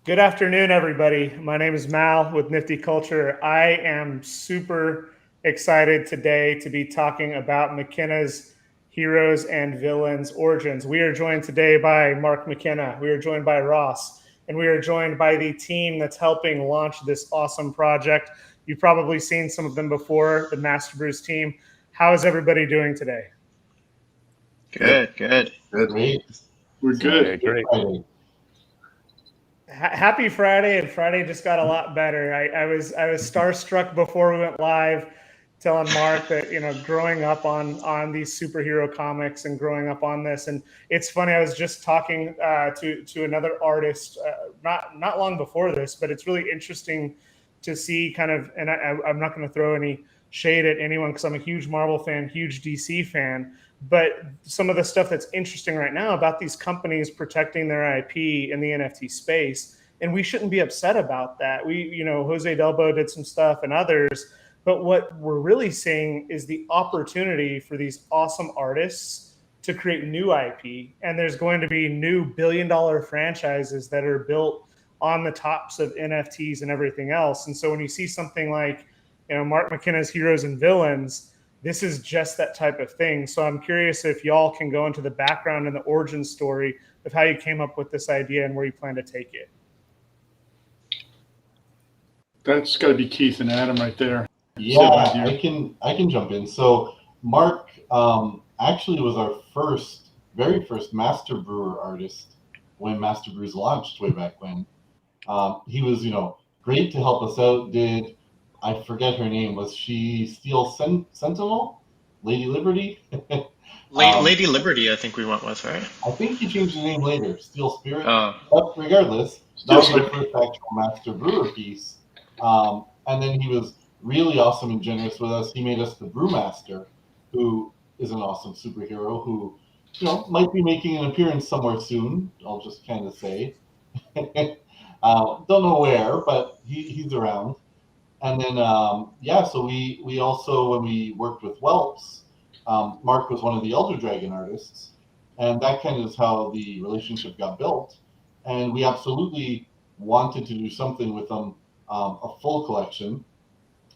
Good afternoon, everybody. My name is Mal with Nifty Culture. I am super excited today to be talking about McKenna's Heroes and Villains Origins. We are joined today by Mark McKenna. We are joined by Ross, and we are joined by the team that's helping launch this awesome project. You've probably seen some of them before, the Master Brews team. How is everybody doing today? Good. Great. We're good. Great. Happy Friday, and Friday just got a lot better. I was starstruck before we went live, telling Mark that growing up on these superhero comics and growing up on this, and it's funny. I was just talking to another artist not long before this, but it's really interesting to see kind of. And I'm not going to throw any shade at anyone because I'm a huge Marvel fan, huge DC fan. But some of the stuff that's interesting right now about these companies protecting their IP in the NFT space, and we shouldn't be upset about that. Jose Delbo did some stuff and others, but what we're really seeing is the opportunity for these awesome artists to create new IP, and there's going to be new billion-dollar franchises that are built on the tops of NFTs and everything else. And so when you see something like, Mark McKenna's Heroes and Villains, this is just that type of thing. So I'm curious if y'all can go into the background and the origin story of how you came up with this idea and where you plan to take it. That's got to be Keith and Adam right there. Yeah, I can jump in. So Mark actually was our very first Master Brewer artist when Master Brews launched way back when. He was, great to help us out. I forget her name. Was she Steel Sentinel? Lady Liberty? Lady Liberty, I think we went with, right? I think he changed the name later. Steel Spirit. Oh. But regardless, that was our first actual Master Brewer piece. And then he was really awesome and generous with us. He made us the Brewmaster, who is an awesome superhero who, might be making an appearance somewhere soon. I'll just kind of say. Don't know where, but he's around. And then, so we also, when we worked with Whelps, Mark was one of the Elder Dragon artists, and that kind of is how the relationship got built. And we absolutely wanted to do something with them, a full collection.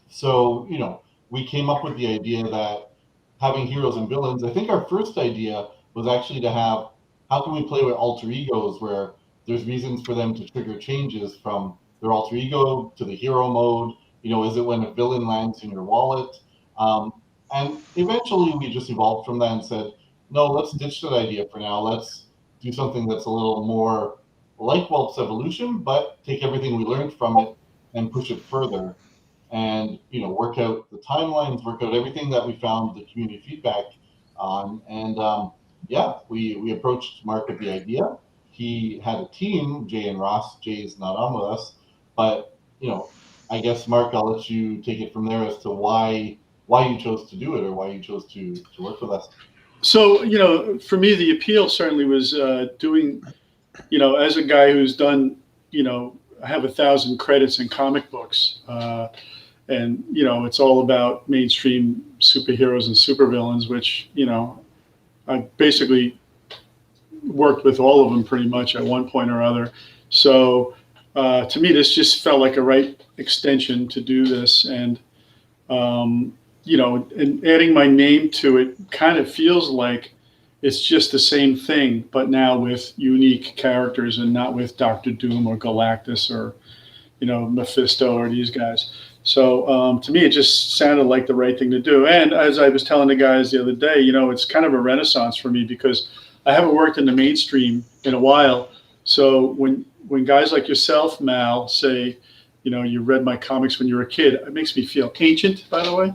So, we came up with the idea that having heroes and villains, I think our first idea was actually to have, how can we play with alter egos where there's reasons for them to trigger changes from their alter ego to the hero mode. Is it when a villain lands in your wallet? And eventually we just evolved from that and said, no, let's ditch that idea for now. Let's do something that's a little more like Whelp's Evolution, but take everything we learned from it and push it further and, work out the timelines, work out everything that we found the community feedback on. And we approached Mark with the idea. He had a team, Jay and Ross. Jay's not on with us, but, I guess, Mark, I'll let you take it from there as to why you chose to do it or why you chose to work with us. So, for me, the appeal certainly was doing, as a guy who's done, I have 1,000 credits in comic books. And, it's all about mainstream superheroes and supervillains, which, I basically worked with all of them pretty much at one point or other. So to me, this just felt like a right extension to do this. And, and adding my name to it kind of feels like it's just the same thing, but now with unique characters and not with Dr. Doom or Galactus or, Mephisto or these guys. So to me, it just sounded like the right thing to do. And as I was telling the guys the other day, it's kind of a renaissance for me because I haven't worked in the mainstream in a while. So when guys like yourself, Mal, say, you read my comics when you were a kid, it makes me feel ancient, by the way.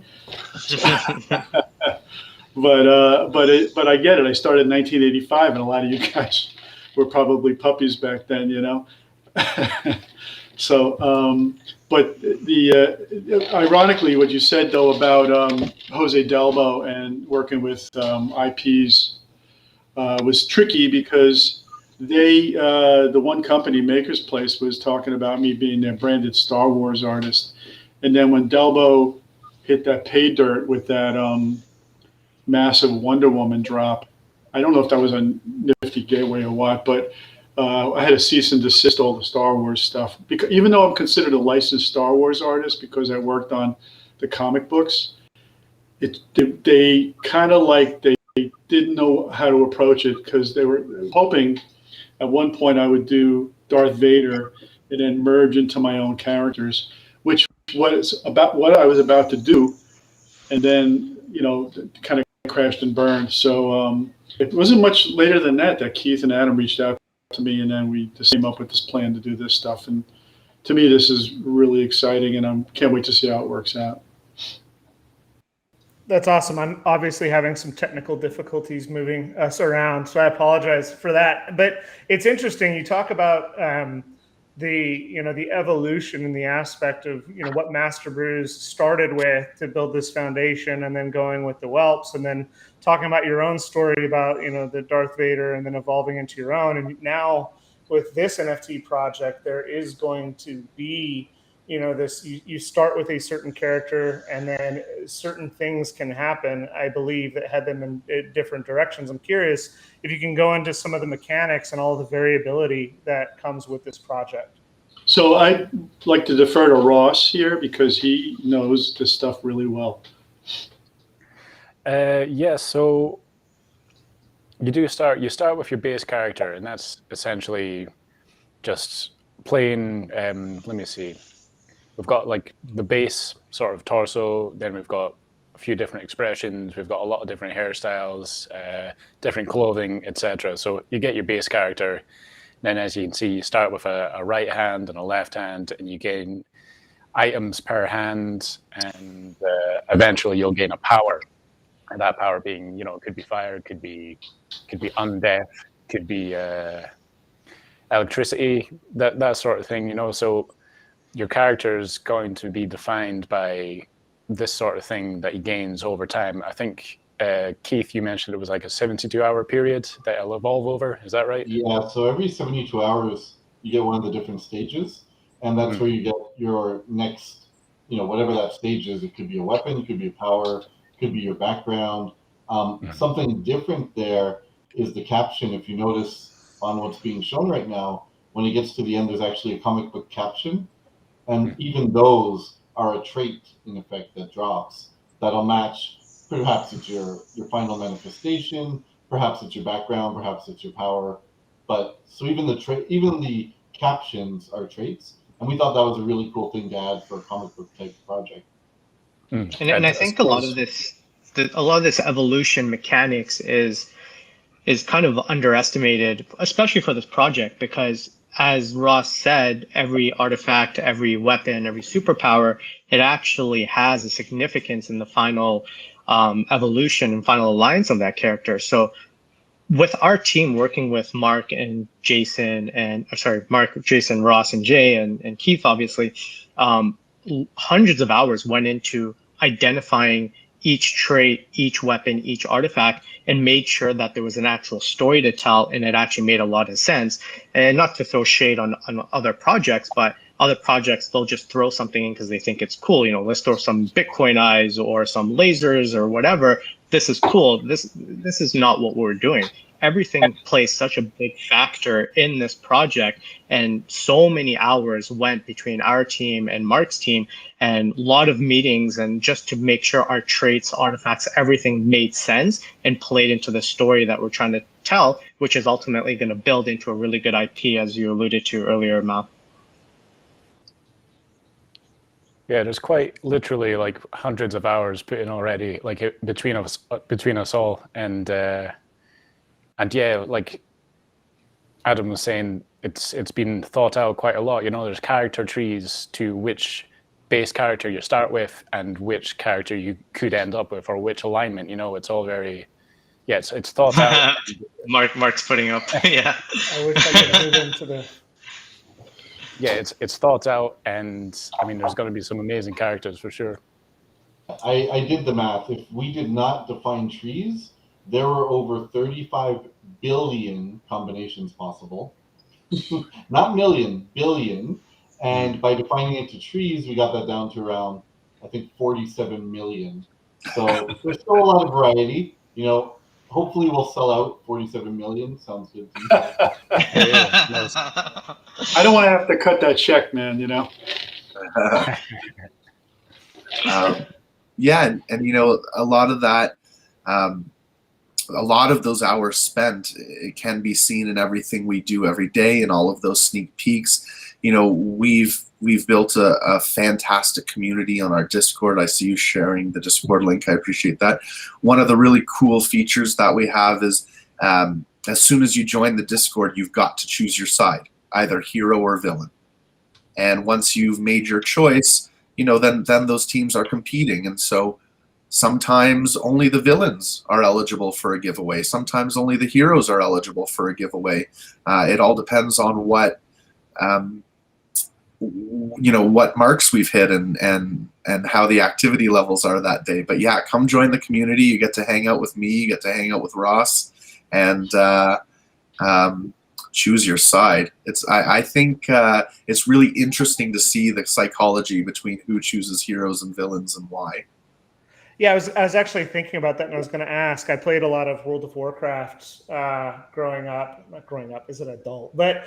But I get it. I started in 1985, and a lot of you guys were probably puppies back then, So, but ironically, what you said though about Jose Delbo and working with IPs was tricky because the one company, Maker's Place, was talking about me being their branded Star Wars artist, and then when Delbo hit that pay dirt with that massive Wonder Woman drop, I don't know if that was a Nifty Gateway or what, but I had to cease and desist all the Star Wars stuff because even though I'm considered a licensed Star Wars artist because I worked on the comic books, they kind of like they didn't know how to approach it because they were hoping at one point I would do Darth Vader and then merge into my own characters, which was about what I was about to do, and then kind of crashed and burned. So it wasn't much later than that Keith and Adam reached out to me, and then we just came up with this plan to do this stuff. And to me, this is really exciting, and I can't wait to see how it works out. That's awesome. I'm obviously having some technical difficulties moving us around, so I apologize for that. But it's interesting. You talk about the evolution and the aspect of what Master Brews started with to build this foundation, and then going with the Whelps, and then talking about your own story about the Darth Vader, and then evolving into your own. And now with this NFT project, there is going to be this, you start with a certain character, and then certain things can happen, I believe, that head them in different directions. I'm curious if you can go into some of the mechanics and all the variability that comes with this project. So I'd like to defer to Ross here because he knows this stuff really well. Yeah, so you start with your base character, and that's essentially just plain, let me see. We've got like the base sort of torso, then we've got a few different expressions, we've got a lot of different hairstyles, different clothing, etc. So you get your base character, then as you can see, you start with a right hand and a left hand, and you gain items per hand, and eventually you'll gain a power. And that power being, could be fire, could be undeath, could be electricity, that sort of thing, So your character is going to be defined by this sort of thing that he gains over time. I think, Keith, you mentioned it was like a 72-hour period that it'll evolve over. Is that right? Yeah, so every 72 hours, you get one of the different stages, and that's where you get your next, whatever that stage is. It could be a weapon, it could be a power, it could be your background. Something different there is the caption. If you notice on what's being shown right now, when it gets to the end, there's actually a comic book caption. And even those are a trait, in effect, that drops. That'll match, perhaps it's your final manifestation, perhaps it's your background, perhaps it's your power. But so even the captions are traits. And we thought that was a really cool thing to add for a comic book type project. And I think a lot of this evolution mechanics is kind of underestimated, especially for this project, because as Ross said, every artifact, every weapon, every superpower, it actually has a significance in the final evolution and final alliance of that character. So with our team working with Mark, Jason, Ross, and Jay, and Keith, obviously, hundreds of hours went into identifying each trait, each weapon, each artifact, and made sure that there was an actual story to tell, and it actually made a lot of sense. And not to throw shade on other projects, but other projects, they'll just throw something in because they think it's cool. Let's throw some Bitcoin eyes or some lasers or whatever. This is cool. This is not what we're doing. Everything plays such a big factor in this project, and so many hours went between our team and Mark's team, and a lot of meetings, and just to make sure our traits, artifacts, everything made sense and played into the story that we're trying to tell, which is ultimately going to build into a really good IP, as you alluded to earlier, Mal. Yeah, there's quite literally like hundreds of hours put in already, like between us all, and yeah, like Adam was saying, it's been thought out quite a lot. There's character trees to which base character you start with and which character you could end up with, or which alignment. It's all very, yeah, it's thought out. Mark's putting up, yeah. I wish I could move into the. Yeah, it's thought out, and I mean, there's going to be some amazing characters for sure. I did the math. If we did not define trees, there were over 35 billion combinations possible. Not million, billion. And by defining it to trees, we got that down to around, I think, 47 million. So there's still a lot of variety. hopefully we'll sell out 47 million. Sounds good to me. I don't want to have to cut that check, man, you know? Yeah, and you know, a lot of that, a lot of those hours spent, it can be seen in everything we do every day, and all of those sneak peeks. You know, we've built a fantastic community on our Discord. I see you sharing the Discord link. I appreciate that. One of the really cool features that we have is as soon as you join the Discord, you've got to choose your side, either hero or villain. And once you've made your choice, you know, then those teams are competing. And so sometimes only the villains are eligible for a giveaway. Sometimes only the heroes are eligible for a giveaway. It all depends on what you know, what marks we've hit and how the activity levels are that day. But yeah, come join the community. You get to hang out with me, you get to hang out with Ross, and choose your side. I think it's really interesting to see the psychology between who chooses heroes and villains and why. Yeah, I was actually thinking about that, and I was going to ask. I played a lot of World of Warcraft growing up. Not growing up, as an adult, but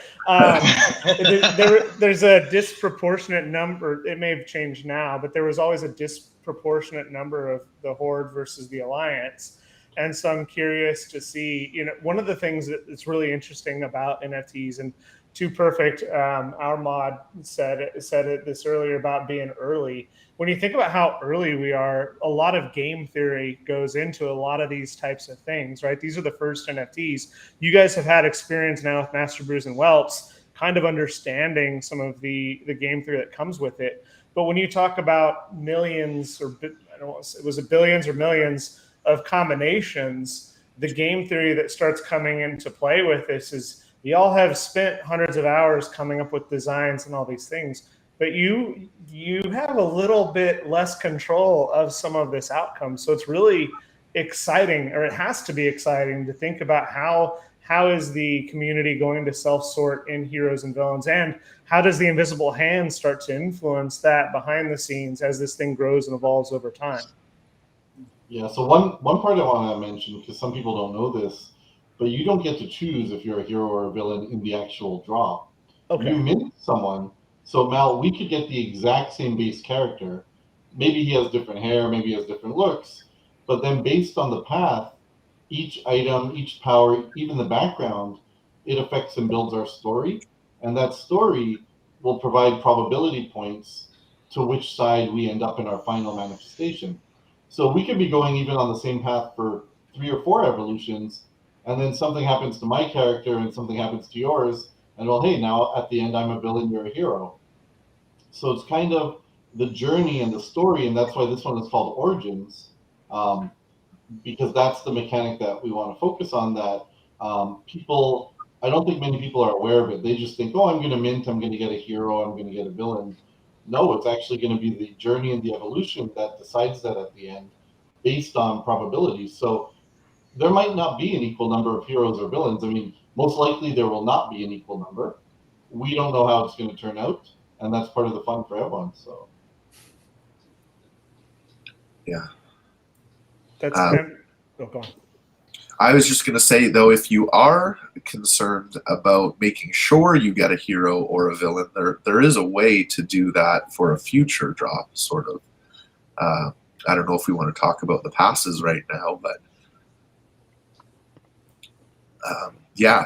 there's a disproportionate number. It may have changed now, but there was always a disproportionate number of the Horde versus the Alliance. And so I'm curious to see, you know, one of the things that's really interesting about NFTs, and Too Perfect, our mod said it this earlier about being early. When you think about how early we are, a lot of game theory goes into a lot of these types of things, right? These are the first NFTs. You guys have had experience now with Master Brews and Whelps, kind of understanding some of the game theory that comes with it. But when you talk about millions, or I don't know, was it billions or millions of combinations, the game theory that starts coming into play with this is you all have spent hundreds of hours coming up with designs and all these things, but you have a little bit less control of some of this outcome. So it's really exciting, or it has to be exciting, to think about how is the community going to self-sort in heroes and villains, and how does the invisible hand start to influence that behind the scenes as this thing grows and evolves over time. Yeah, so one part I want to mention, because some people don't know this, but you don't get to choose if you're a hero or a villain in the actual draw. Okay. You mint someone. So Mal, we could get the exact same base character. Maybe he has different hair, maybe he has different looks, but then based on the path, each item, each power, even the background, it affects and builds our story. And that story will provide probability points to which side we end up in our final manifestation. So we could be going even on the same path for 3 or 4 evolutions, and then something happens to my character and something happens to yours, and well, hey, now at the end I'm a villain, you're a hero. So it's kind of the journey and the story, and that's why this one is called Origins, because that's the mechanic that we want to focus on. That people, I don't think many people are aware of it. They just think, oh, I'm going to mint, I'm going to get a hero, I'm going to get a villain. No, it's actually going to be the journey and the evolution that decides that at the end, based on probabilities. So there might not be an equal number of heroes or villains. I mean, most likely there will not be an equal number. We don't know how it's going to turn out, and that's part of the fun for everyone. So, yeah, that's go on. I was just going to say, though, if you are concerned about making sure you get a hero or a villain, there is a way to do that for a future drop, sort of. I don't know if we want to talk about the passes right now, but yeah.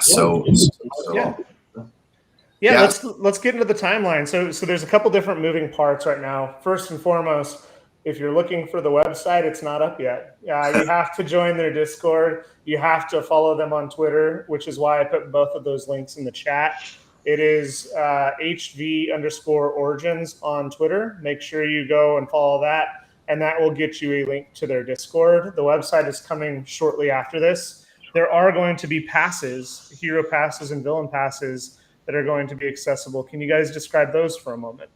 Yeah, let's get into the timeline. So there's a couple different moving parts right now. First and foremost, if you're looking for the website, it's not up yet. You have to join their Discord. You have to follow them on Twitter, which is why I put both of those links in the chat. It is HV_origins on Twitter. Make sure you go and follow that, and that will get you a link to their Discord. The website is coming shortly after this. There are going to be passes, hero passes and villain passes, that are going to be accessible. Can you guys describe those for a moment?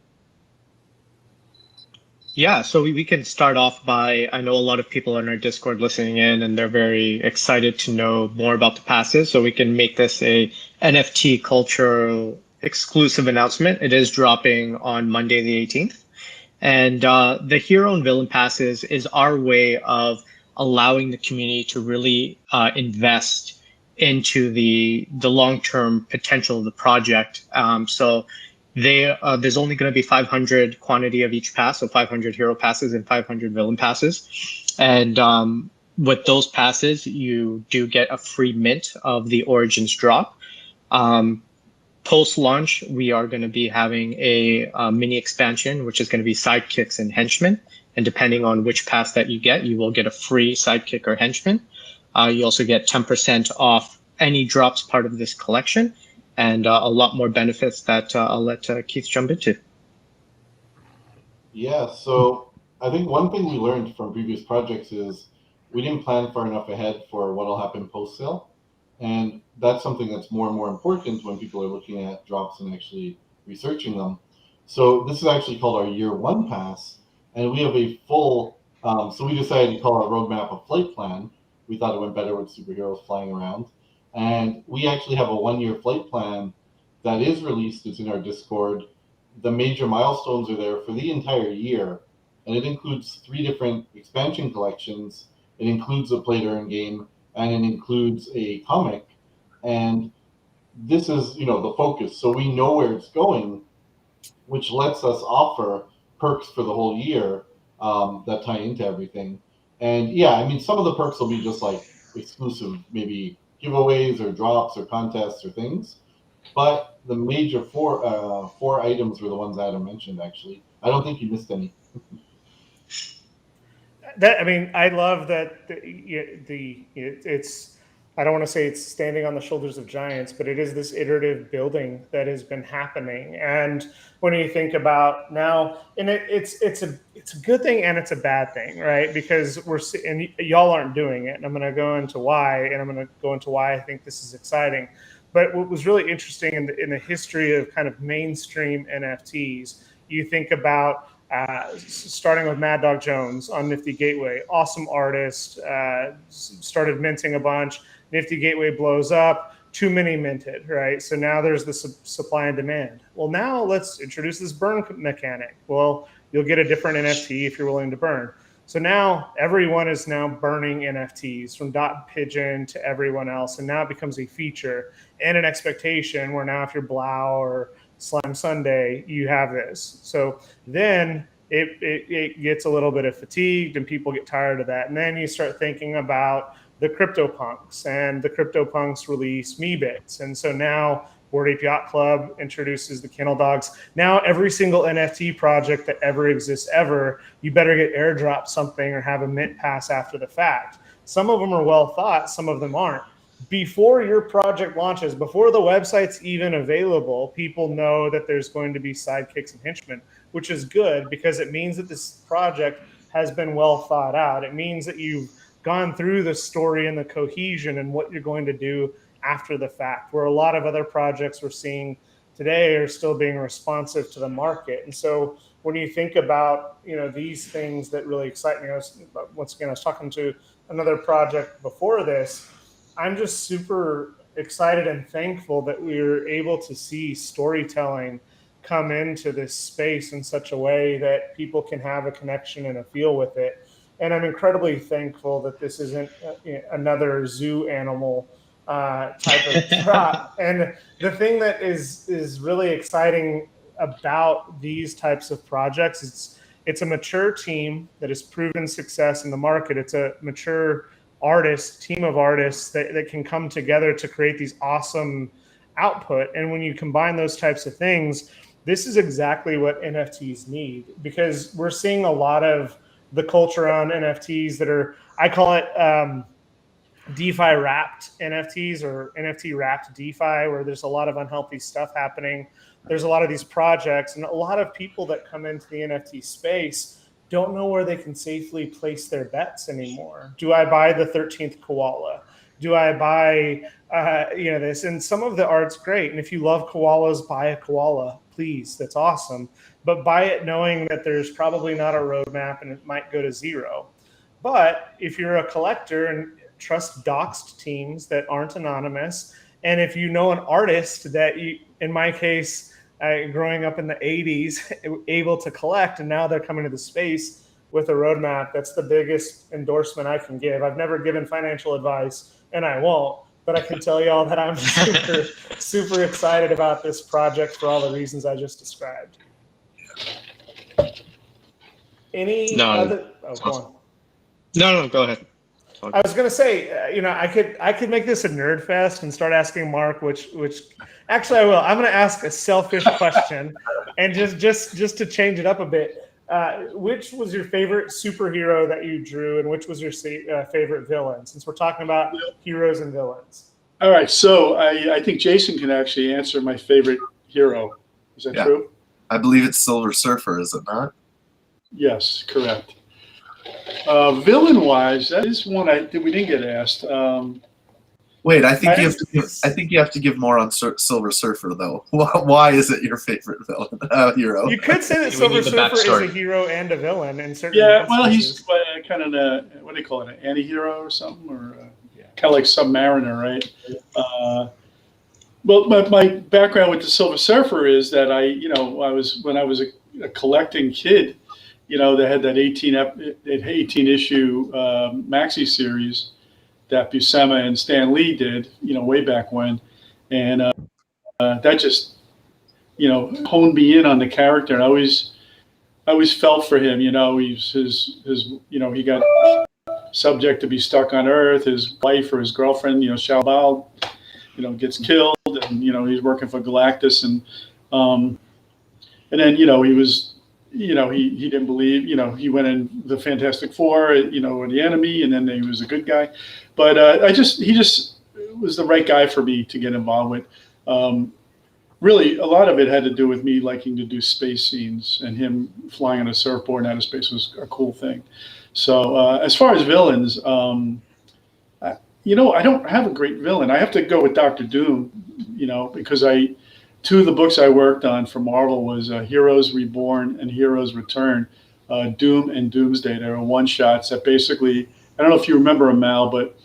Yeah, so we can start off by, I know a lot of people on our Discord listening in, and they're very excited to know more about the passes. So we can make this a NFT Culture exclusive announcement. It is dropping on Monday the 18th. And the hero and villain passes is our way of allowing the community to really invest into the long-term potential of the project. So there's only going to be 500 quantity of each pass, so 500 hero passes and 500 villain passes. And with those passes, you do get a free mint of the Origins drop. Post-launch, we are going to be having a mini expansion, which is going to be sidekicks and henchmen. And depending on which pass that you will get a free sidekick or henchman. You also get 10% off any drops part of this collection, and a lot more benefits that I'll let Keith jump into. Yeah, so I think one thing we learned from previous projects is we didn't plan far enough ahead for what will happen post-sale. And that's something that's more and more important when people are looking at drops and actually researching them. So this is actually called our year one pass. And we have a full, so we decided to call our roadmap a flight plan. We thought it went better with superheroes flying around. And we actually have a 1-year flight plan that is released. It's in our Discord. The major milestones are there for the entire year. And it includes 3 different expansion collections. It includes a play-to-earn game, and it includes a comic. And this is, the focus. So we know where it's going, which lets us offer perks for the whole year that tie into everything. And yeah, I mean, some of the perks will be just like exclusive, maybe giveaways or drops or contests or things. But the major 4 items were the ones Adam mentioned, actually. I don't think you missed any. I love that it's, I don't want to say it's standing on the shoulders of giants, but it is this iterative building that has been happening. And when you think about now, and it's a good thing and it's a bad thing, right? Because and y'all aren't doing it, and I'm going to go into why, and I'm going to go into why I think this is exciting. But what was really interesting in the history of kind of mainstream NFTs, you think about starting with Mad Dog Jones on Nifty Gateway, awesome artist, started minting a bunch. Nifty Gateway blows up, too many minted, right? So now there's the supply and demand. Well, now let's introduce this burn mechanic. Well, you'll get a different NFT if you're willing to burn. So now everyone is now burning NFTs from Dot Pigeon to everyone else. And now it becomes a feature and an expectation where now if you're Blau or Slime Sunday, you have this. So then it gets a little bit of fatigued and people get tired of that. And then you start thinking about the CryptoPunks, and the CryptoPunks release MeBits. And so now Bored Ape Yacht Club introduces the Kennel Dogs. Now every single NFT project that ever exists ever, you better get airdropped something or have a mint pass after the fact. Some of them are well thought, some of them aren't. Before your project launches, before the website's even available, people know that there's going to be sidekicks and henchmen, which is good because it means that this project has been well thought out. It means that you've gone through the story and the cohesion and what you're going to do after the fact, where a lot of other projects we're seeing today are still being responsive to the market. And so when you think about, these things that really excite me, once again, I was talking to another project before this. I'm just super excited and thankful that we were able to see storytelling come into this space in such a way that people can have a connection and a feel with it. And I'm incredibly thankful that this isn't another zoo animal type of drop. And the thing that is really exciting about these types of projects, it's a mature team that has proven success in the market. It's a mature team of artists that can come together to create these awesome output. And when you combine those types of things, this is exactly what NFTs need, because we're seeing a lot of the culture around NFTs that are, I call it DeFi wrapped NFTs or NFT wrapped DeFi, where there's a lot of unhealthy stuff happening. There's a lot of these projects, and a lot of people that come into the NFT space don't know where they can safely place their bets anymore. Do I buy the 13th koala? Do I buy, this? And some of the art's great. And if you love koalas, buy a koala, please. That's awesome. But buy it knowing that there's probably not a roadmap and it might go to zero. But if you're a collector and trust doxed teams that aren't anonymous, and if you know an artist that you, in my case, growing up in the 80s, able to collect, and now they're coming to the space, with a roadmap. That's the biggest endorsement I can give. I've never given financial advice, and I won't. But I can tell y'all that I'm super excited about this project for all the reasons I just described. Any other? Oh, go on. No, go ahead. I was gonna say, I could make this a nerd fest and start asking Mark, which actually I will. I'm gonna ask a selfish question, and just to change it up a bit. Which was your favorite superhero that you drew, and which was your favorite villain? Since we're talking about heroes and villains. All right, so I think Jason can actually answer my favorite hero. Is that true? I believe it's Silver Surfer, is it not? Yes, correct. Villain-wise, that is one we didn't get asked. Wait, I think you have to give more on Silver Surfer though. Why is it your favorite villain hero? You could say that Silver Surfer is a hero and a villain in certain instances. Well, he's kind of what do you call it, an anti-hero or something, or kind of like Submariner, right? Well, my background with the Silver Surfer is that when I was a collecting kid. They had that 18 issue maxi series that Buscema and Stan Lee did, way back when, and that just, honed me in on the character. And I always felt for him. He got subject to be stuck on Earth. His wife or his girlfriend, Shao Bao, gets killed, and he's working for Galactus, and then he was. He didn't believe, he went in the Fantastic Four, or the enemy, and then he was a good guy. But he just was the right guy for me to get involved with. Really, a lot of it had to do with me liking to do space scenes, and him flying on a surfboard in outer space was a cool thing. So as far as villains, I don't have a great villain. I have to go with Dr. Doom, because two of the books I worked on for Marvel was Heroes Reborn and Heroes Return, Doom and Doomsday. They were one-shots that basically, I don't know if you remember them, Mal, but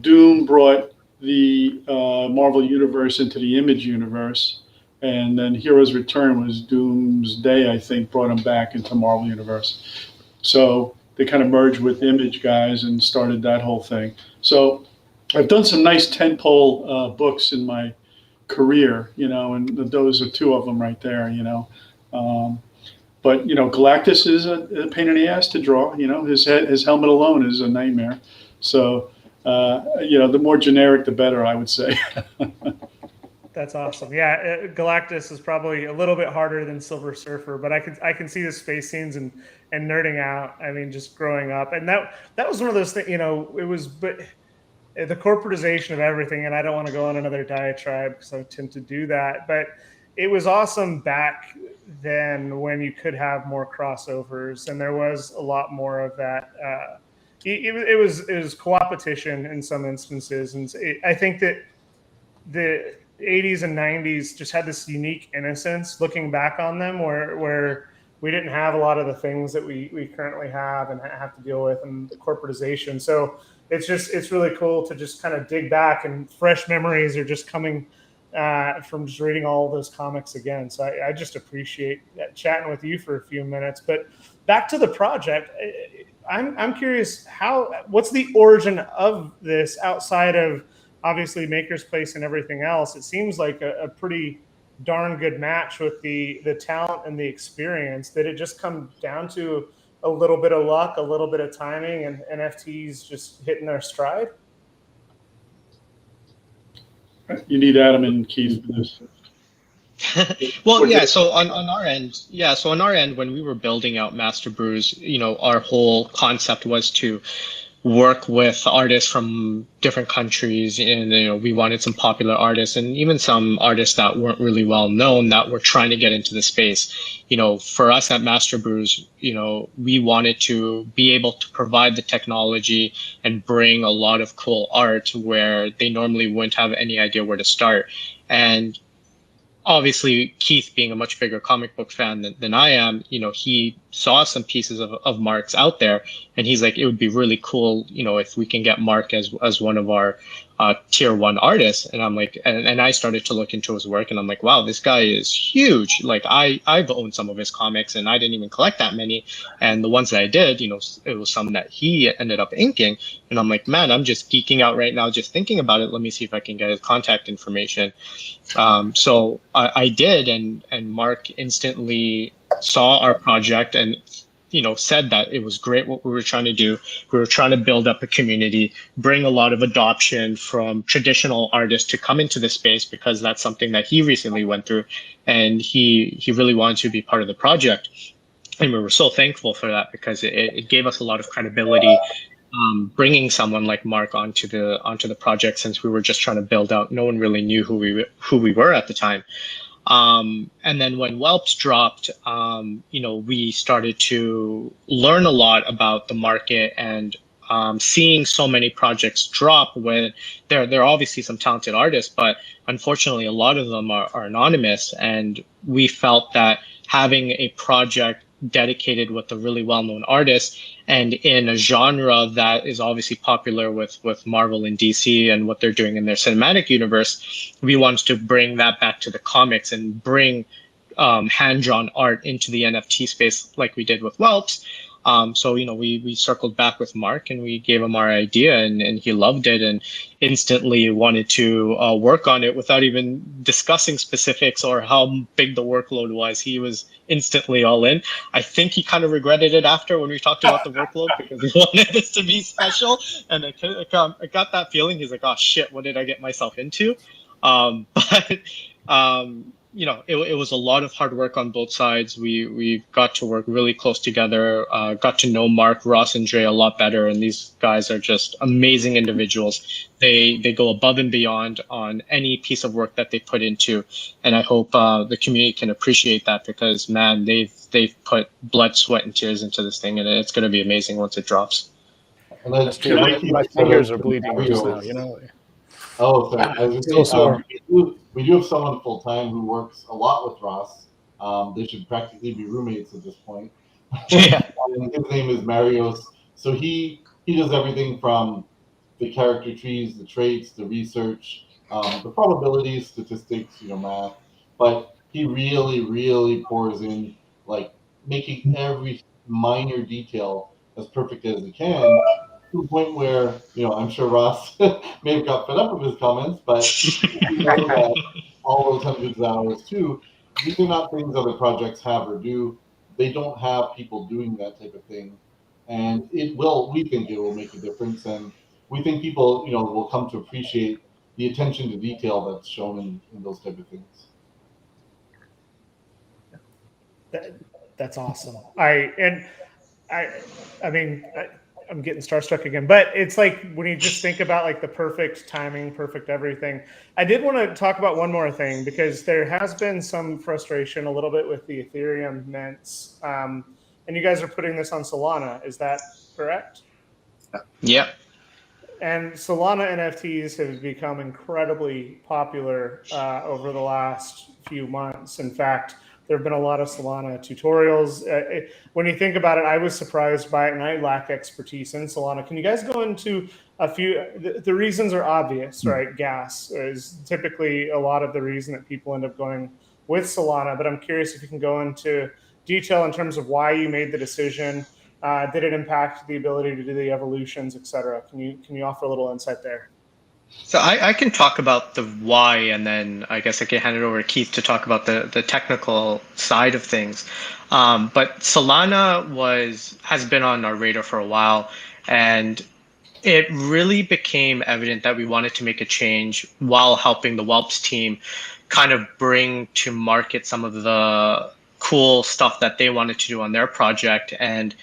Doom brought the Marvel Universe into the Image Universe, and then Heroes Return was Doomsday, I think, brought them back into Marvel Universe. So they kind of merged with Image guys and started that whole thing. So I've done some nice tentpole books in my career, and those are two of them right there, but Galactus is a pain in the ass to draw. His helmet alone is a nightmare. So the more generic the better, I would say. That's awesome. Yeah, Galactus is probably a little bit harder than Silver Surfer, but I can see the space scenes and nerding out. I mean, just growing up, and that was one of those things. It was the corporatization of everything, and I don't want to go on another diatribe because I tend to do that, but it was awesome back then when you could have more crossovers, and there was a lot more of that. It was co-opetition in some instances, and I think that the 80s and 90s just had this unique innocence looking back on them, where we didn't have a lot of the things that we currently have and have to deal with, and the corporatization. So it's really cool to just kind of dig back, and fresh memories are just coming from just reading all of those comics again. So I just appreciate chatting with you for a few minutes. But back to the project, I'm curious, what's the origin of this outside of obviously Maker's Place and everything else? It seems like a pretty darn good match with the talent and the experience. Did it just come down to a little bit of luck, a little bit of timing, and NFTs just hitting their stride? You need Adam and Keith for this. Well, yeah. So on our end, when we were building out Master Brews, our whole concept was to work with artists from different countries, and we wanted some popular artists and even some artists that weren't really well known that were trying to get into the space. For us at Master Brews, we wanted to be able to provide the technology and bring a lot of cool art where they normally wouldn't have any idea where to start. And obviously, Keith, being a much bigger comic book fan than I am, he saw some pieces of Mark's out there, and he's like, it would be really cool, if we can get Mark as one of our tier 1 artist. And I'm like, and I started to look into his work, and I'm like, wow, this guy is huge. Like I've owned some of his comics, and I didn't even collect that many. And the ones that I did, it was some that he ended up inking. And I'm like, man, I'm just geeking out right now, just thinking about it. Let me see if I can get his contact information. So I did, and Mark instantly saw our project and said that it was great what we were trying to do. We were trying to build up a community, bring a lot of adoption from traditional artists to come into this space, because that's something that he recently went through, and he really wanted to be part of the project. And we were so thankful for that, because it gave us a lot of credibility, bringing someone like Mark onto the project, since we were just trying to build out. No one really knew who we were at the time. And then when Whelps dropped, we started to learn a lot about the market, and seeing so many projects drop, when there are obviously some talented artists, but unfortunately a lot of them are anonymous. And we felt that having a project dedicated with a really well-known artist, and in a genre that is obviously popular with Marvel and DC and what they're doing in their cinematic universe, we wanted to bring that back to the comics and bring hand-drawn art into the NFT space like we did with Whelps. So we circled back with Mark, and we gave him our idea, and he loved it and instantly wanted to work on it without even discussing specifics or how big the workload was. He was instantly all in. I think he kind of regretted it after, when we talked about the workload, because he wanted this to be special. And I got that feeling. He's like, oh shit, what did I get myself into? It was a lot of hard work on both sides. We got to work really close together, got to know Mark, Ross, and Dre a lot better. And these guys are just amazing individuals. They go above and beyond on any piece of work that they put into. And I hope the community can appreciate that, because, man, they've put blood, sweat, and tears into this thing. And it's going to be amazing once it drops. And my fingers are bleeding just now, Oh, sorry. I was So going to say, we do have someone full time who works a lot with Ross. They should practically be roommates at this point. Yeah. And his name is Marios. So he does everything from the character trees, the traits, the research, the probabilities, statistics, math. But he really, really pours in, like, making every minor detail as perfect as he can, to the point where, I'm sure Ross may have got fed up with his comments, but you know that all those hundreds of hours too, these are not things other projects have or do. They don't have people doing that type of thing. And we think it will make a difference. And we think people, will come to appreciate the attention to detail that's shown in those type of things. That's awesome. I'm getting starstruck again, but it's like, when you just think about like the perfect timing, perfect everything. I did want to talk about one more thing, because there has been some frustration a little bit with the Ethereum mints, and you guys are putting this on Solana. Is that correct? Yeah. And Solana NFTs have become incredibly popular over the last few months. In fact, there have been a lot of Solana tutorials. When you think about it, I was surprised by it, and I lack expertise in Solana. Can you guys go into a few? The reasons are obvious, right? Gas is typically a lot of the reason that people end up going with Solana. But I'm curious if you can go into detail in terms of why you made the decision. Did it impact the ability to do the evolutions, et cetera? Can you offer a little insight there? So I can talk about the why, and then I guess I can hand it over to Keith to talk about the technical side of things. But Solana has been on our radar for a while, and it really became evident that we wanted to make a change while helping the Whelps team kind of bring to market some of the cool stuff that they wanted to do on their project. And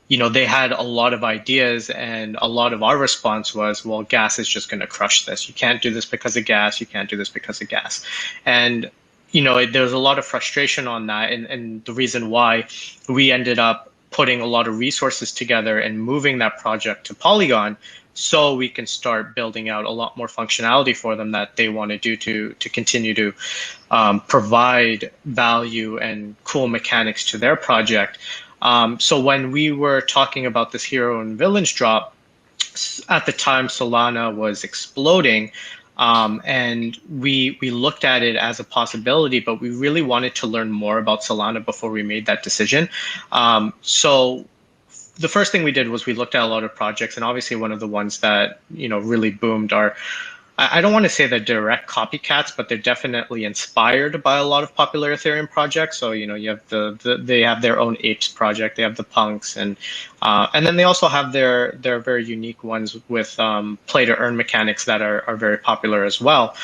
they had a lot of ideas, and a lot of our response was, well, gas is just going to crush this. You can't do this because of gas. You can't do this because of gas. And, there's a lot of frustration on that. And the reason why we ended up putting a lot of resources together and moving that project to Polygon, so we can start building out a lot more functionality for them that they want to do to continue to provide value and cool mechanics to their project. So when we were talking about this hero and villains drop, at the time Solana was exploding. And we looked at it as a possibility, but we really wanted to learn more about Solana before we made that decision. So the first thing we did was we looked at a lot of projects, and obviously one of the ones that really boomed are, I don't want to say they're direct copycats, but they're definitely inspired by a lot of popular Ethereum projects. So you have they have their own Apes project, they have the Punks, and then they also have their very unique ones with play to earn mechanics that are very popular as well.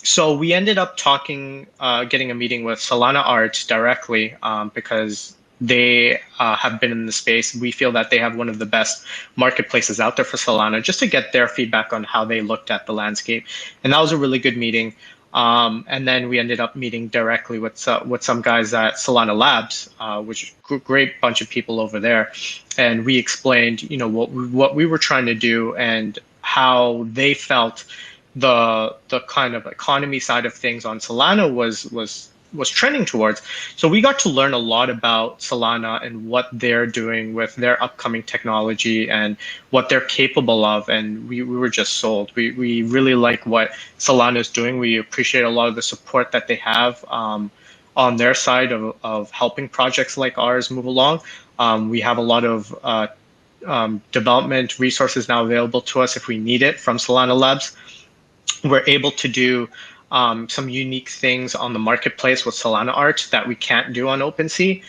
So we ended up getting a meeting with Solana Art directly because they have been in the space. We feel that they have one of the best marketplaces out there for Solana, just to get their feedback on how they looked at the landscape. And that was a really good meeting. And then we ended up meeting directly with some guys at Solana Labs, which is a great bunch of people over there. And we explained, what we were trying to do and how they felt the kind of economy side of things on Solana was trending towards. So we got to learn a lot about Solana and what they're doing with their upcoming technology and what they're capable of. And we were just sold. We really like what Solana is doing. We appreciate a lot of the support that they have on their side of helping projects like ours move along. We have a lot of development resources now available to us if we need it from Solana Labs. We're able to do some unique things on the marketplace with Solana Art that we can't do on OpenSea.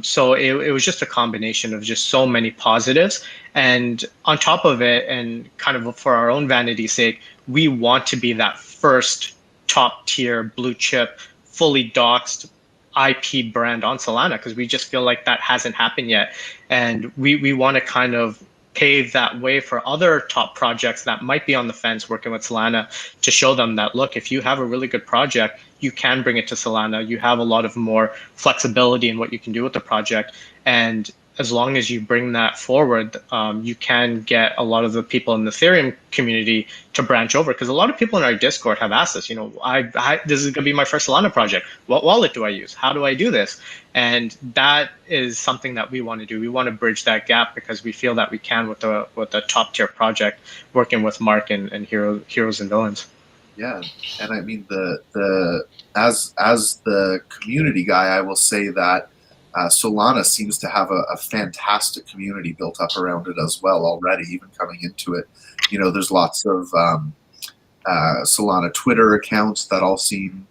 So it was just a combination of just so many positives. And on top of it, and kind of for our own vanity's sake, we want to be that first top tier blue chip, fully doxed IP brand on Solana, because we just feel like that hasn't happened yet. And we want to kind of pave that way for other top projects that might be on the fence working with Solana, to show them that, look, if you have a really good project, you can bring it to Solana. You have a lot of more flexibility in what you can do with the project. And as long as you bring that forward, you can get a lot of the people in the Ethereum community to branch over. Because a lot of people in our Discord have asked us, this is going to be my first Solana project. What wallet do I use? How do I do this? And that is something that we want to do. We want to bridge that gap because we feel that we can with a top tier project, working with Mark and Heroes and Villains. Yeah, and I mean as the community guy, I will say that Solana seems to have a fantastic community built up around it as well already, even coming into it. There's lots of Solana Twitter accounts that all seem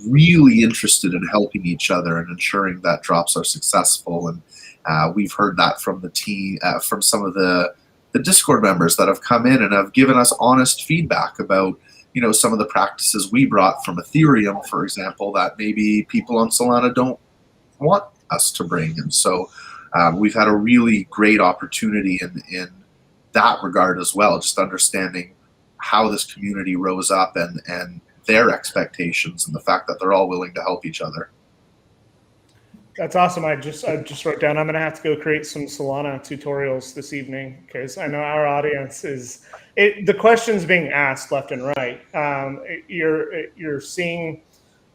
really interested in helping each other and ensuring that drops are successful. And we've heard that from the team, from some of the Discord members that have come in and have given us honest feedback about some of the practices we brought from Ethereum, for example, that maybe people on Solana don't want us to bring. And so we've had a really great opportunity in that regard as well, just understanding how this community rose up and their expectations and the fact that they're all willing to help each other. That's awesome. I just wrote down, I'm going to have to go create some Solana tutorials this evening, because I know our audience is, the questions being asked left and right. You're seeing,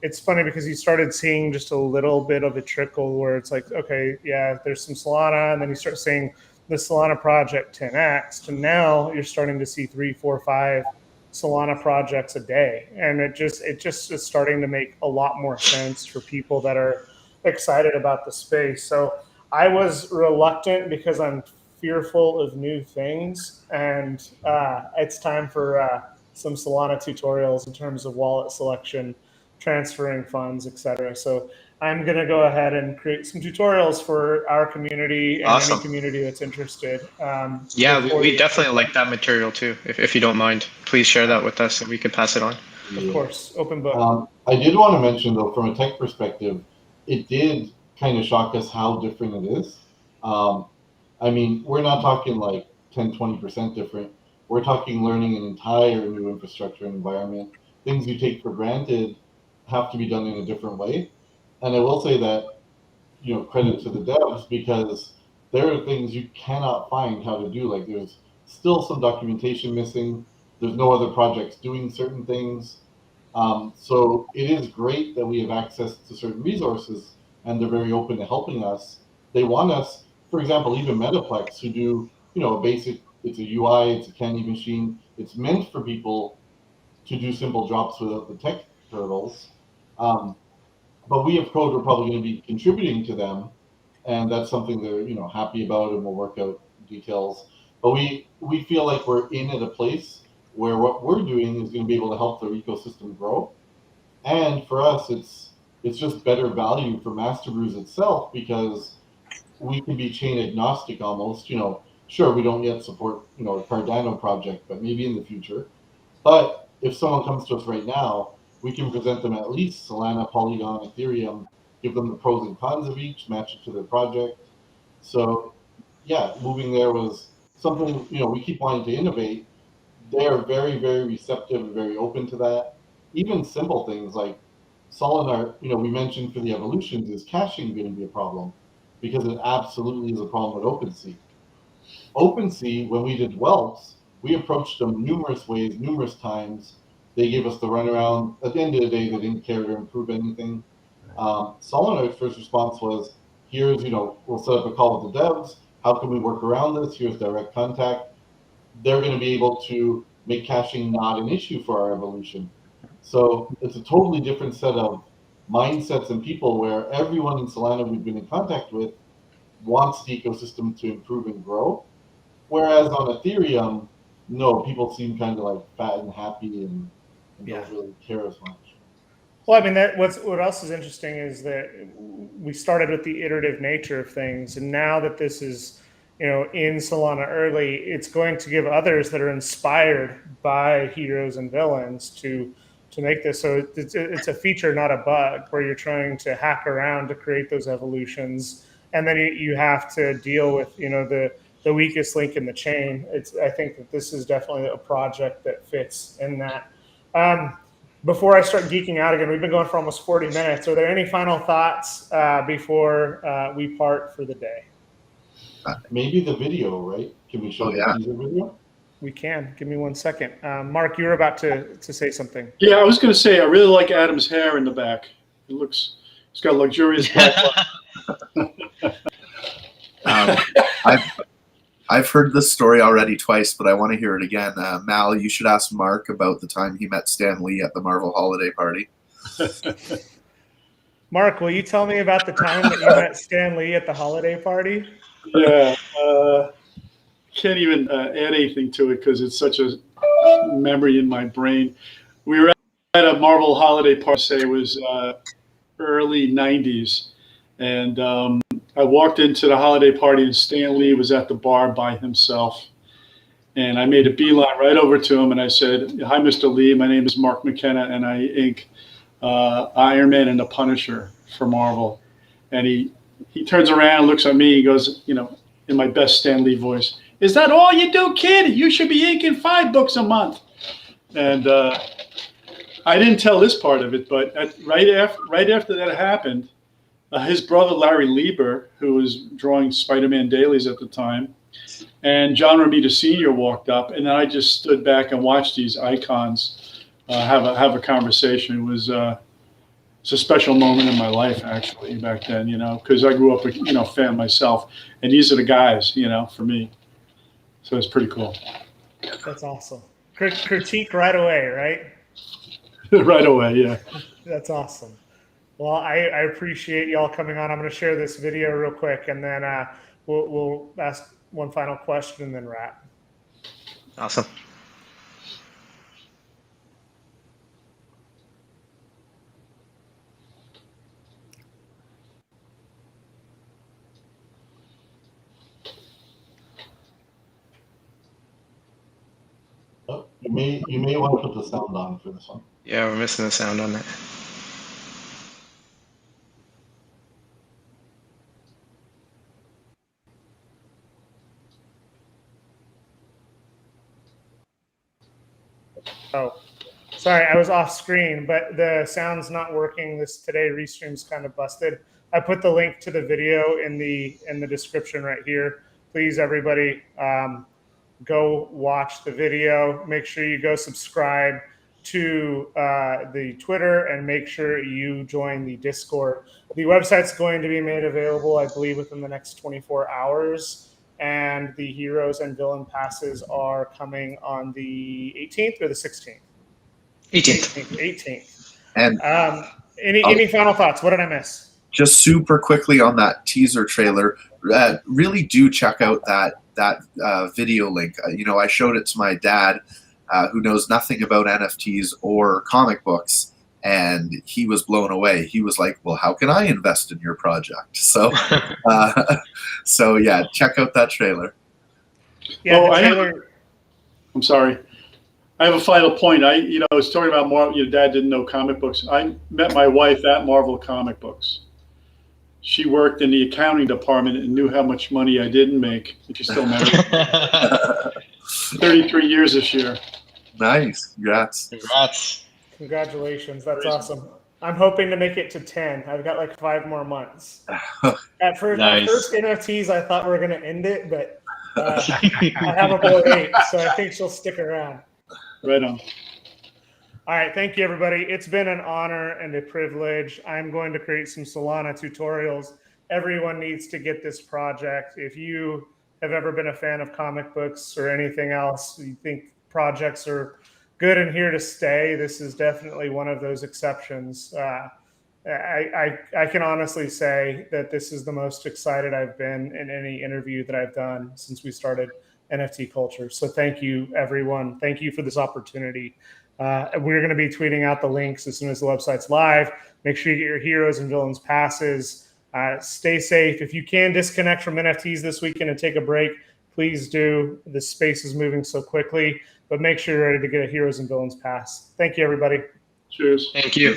it's funny because you started seeing just a little bit of a trickle where it's like, okay, yeah, there's some Solana, and then you start seeing the Solana project 10x, to now you're starting to see 3, 4, 5 Solana projects a day. And it just is starting to make a lot more sense for people that are excited about the space. So I was reluctant because I'm fearful of new things, and it's time for some Solana tutorials in terms of wallet selection, transferring funds, etc. So I'm going to go ahead and create some tutorials for our community and any community that's interested. Yeah, we definitely like that material too. If you don't mind, please share that with us and we can pass it on. Of course, open book. I did want to mention, though, from a tech perspective, it did kind of shock us how different it is. I mean, we're not talking like 10, 20% different. We're talking learning an entire new infrastructure environment. Things you take for granted have to be done in a different way. And I will say that, credit to the devs, because there are things you cannot find how to do. Like, there's still some documentation missing. There's no other projects doing certain things. So it is great that we have access to certain resources, and they're very open to helping us. They want us, for example, even Metaplex, who do, a basic It's a UI. It's a candy machine. It's meant for people to do simple drops without the tech hurdles. But we of code are probably going to be contributing to them, and that's something they're happy about, and we'll work out details. But we feel like we're in at a place where what we're doing is going to be able to help their ecosystem grow, and for us, it's just better value for Master Brews itself because we can be chain agnostic almost. Sure, we don't yet support a Cardano project, but maybe in the future. But if someone comes to us right now, we can present them at least Solana, Polygon, Ethereum, give them the pros and cons of each, match it to their project. So yeah, moving there was something, we keep wanting to innovate. They are very, very receptive and very open to that. Even simple things like Solana, we mentioned for the evolutions, is caching going to be a problem? Because it absolutely is a problem with OpenSea. OpenSea, when we did Whelps, we approached them numerous ways, numerous times. They gave us the runaround. At the end of the day, they didn't care to improve anything. Solana's first response was, here's, we'll set up a call with the devs. How can we work around this? Here's direct contact. They're going to be able to make caching not an issue for our evolution. So it's a totally different set of mindsets and people where everyone in Solana we've been in contact with wants the ecosystem to improve and grow. Whereas on Ethereum, no, people seem kind of like fat and happy and don't really care as much. Well, I mean, what else is interesting is that we started with the iterative nature of things, and now that this is, in Solana early, it's going to give others that are inspired by heroes and villains to make this. So it's a feature, not a bug, where you're trying to hack around to create those evolutions, and then you have to deal with the weakest link in the chain. I think that this is definitely a project that fits in that. Before I start geeking out again, we've been going for almost 40 minutes. Are there any final thoughts before we part for the day? Maybe the video, right? Can we show the teaser video? We can. Give me 1 second. Mark, you were about to say something. Yeah, I was going to say, I really like Adam's hair in the back. It's got luxurious black. I've heard this story already twice, but I want to hear it again. Mal, you should ask Mark about the time he met Stan Lee at the Marvel holiday party. Mark, will you tell me about the time that you met Stan Lee at the holiday party? Yeah, can't even add anything to it because it's such a memory in my brain. We were at a Marvel holiday party, say it was early 90s, and I walked into the holiday party and Stan Lee was at the bar by himself. And I made a beeline right over to him and I said, "Hi, Mr. Lee. My name is Mark McKenna and I ink Iron Man and the Punisher for Marvel." And he turns around, looks at me, he goes, in my best Stan Lee voice, "Is that all you do, kid? You should be inking 5 books a month." And I didn't tell this part of it, but right after that happened, his brother Larry Lieber, who was drawing Spider-Man dailies at the time, and John Romita Sr. walked up, and then I just stood back and watched these icons have a conversation. It was it's a special moment in my life, actually, back then, because I grew up a fan myself, and these are the guys, for me. So it's pretty cool. That's awesome. Critique right away, right? Right away, yeah. That's awesome. Well, I appreciate y'all coming on. I'm going to share this video real quick, and then we'll ask one final question and then wrap. Awesome. Oh, you may want to put the sound on for this one. Yeah, we're missing the sound on that. Oh, sorry, I was off screen, but the sound's not working. Today Restream's kind of busted. I put the link to the video in the description right here. Please, everybody, go watch the video. Make sure you go subscribe to the Twitter and make sure you join the Discord. The website's going to be made available, I believe, within the next 24 hours. and the Heroes and Villain passes are coming on the 18th or the 16th? 18th. 18th. And any final thoughts? What did I miss? just super quickly on that teaser trailer, really do check out that video link. I showed it to my dad, who knows nothing about NFTs or comic books, and he was blown away. He was like, "Well, how can I invest in your project?" So, so yeah, check out that trailer. Yeah, Oh, the trailer. I'm sorry. I have a final point. I was talking about Marvel. Your dad didn't know comic books. I met my wife at Marvel Comic Books. She worked in the accounting department and knew how much money I didn't make. And she still married me. 33 years this year. Nice. Congrats. Congrats. Congratulations. That's awesome. I'm hoping to make it to 10. I've got like 5 more months. At first NFTs, I thought we were going to end it, but I have a boy 8, so I think she'll stick around. Right on. All right. Thank you, everybody. It's been an honor and a privilege. I'm going to create some Solana tutorials. Everyone needs to get this project. If you have ever been a fan of comic books or anything else, you think projects are good and here to stay, this is definitely one of those exceptions. I can honestly say that this is the most excited I've been in any interview that I've done since we started NFT Culture. So thank you, everyone. Thank you for this opportunity. We're going to be tweeting out the links as soon as the website's live. Make sure you get your Heroes and Villains passes. Stay safe. If you can disconnect from NFTs this weekend and take a break, please do. The space is moving so quickly, but make sure you're ready to get a Heroes and Villains pass. Thank you, everybody. Cheers. Thank you.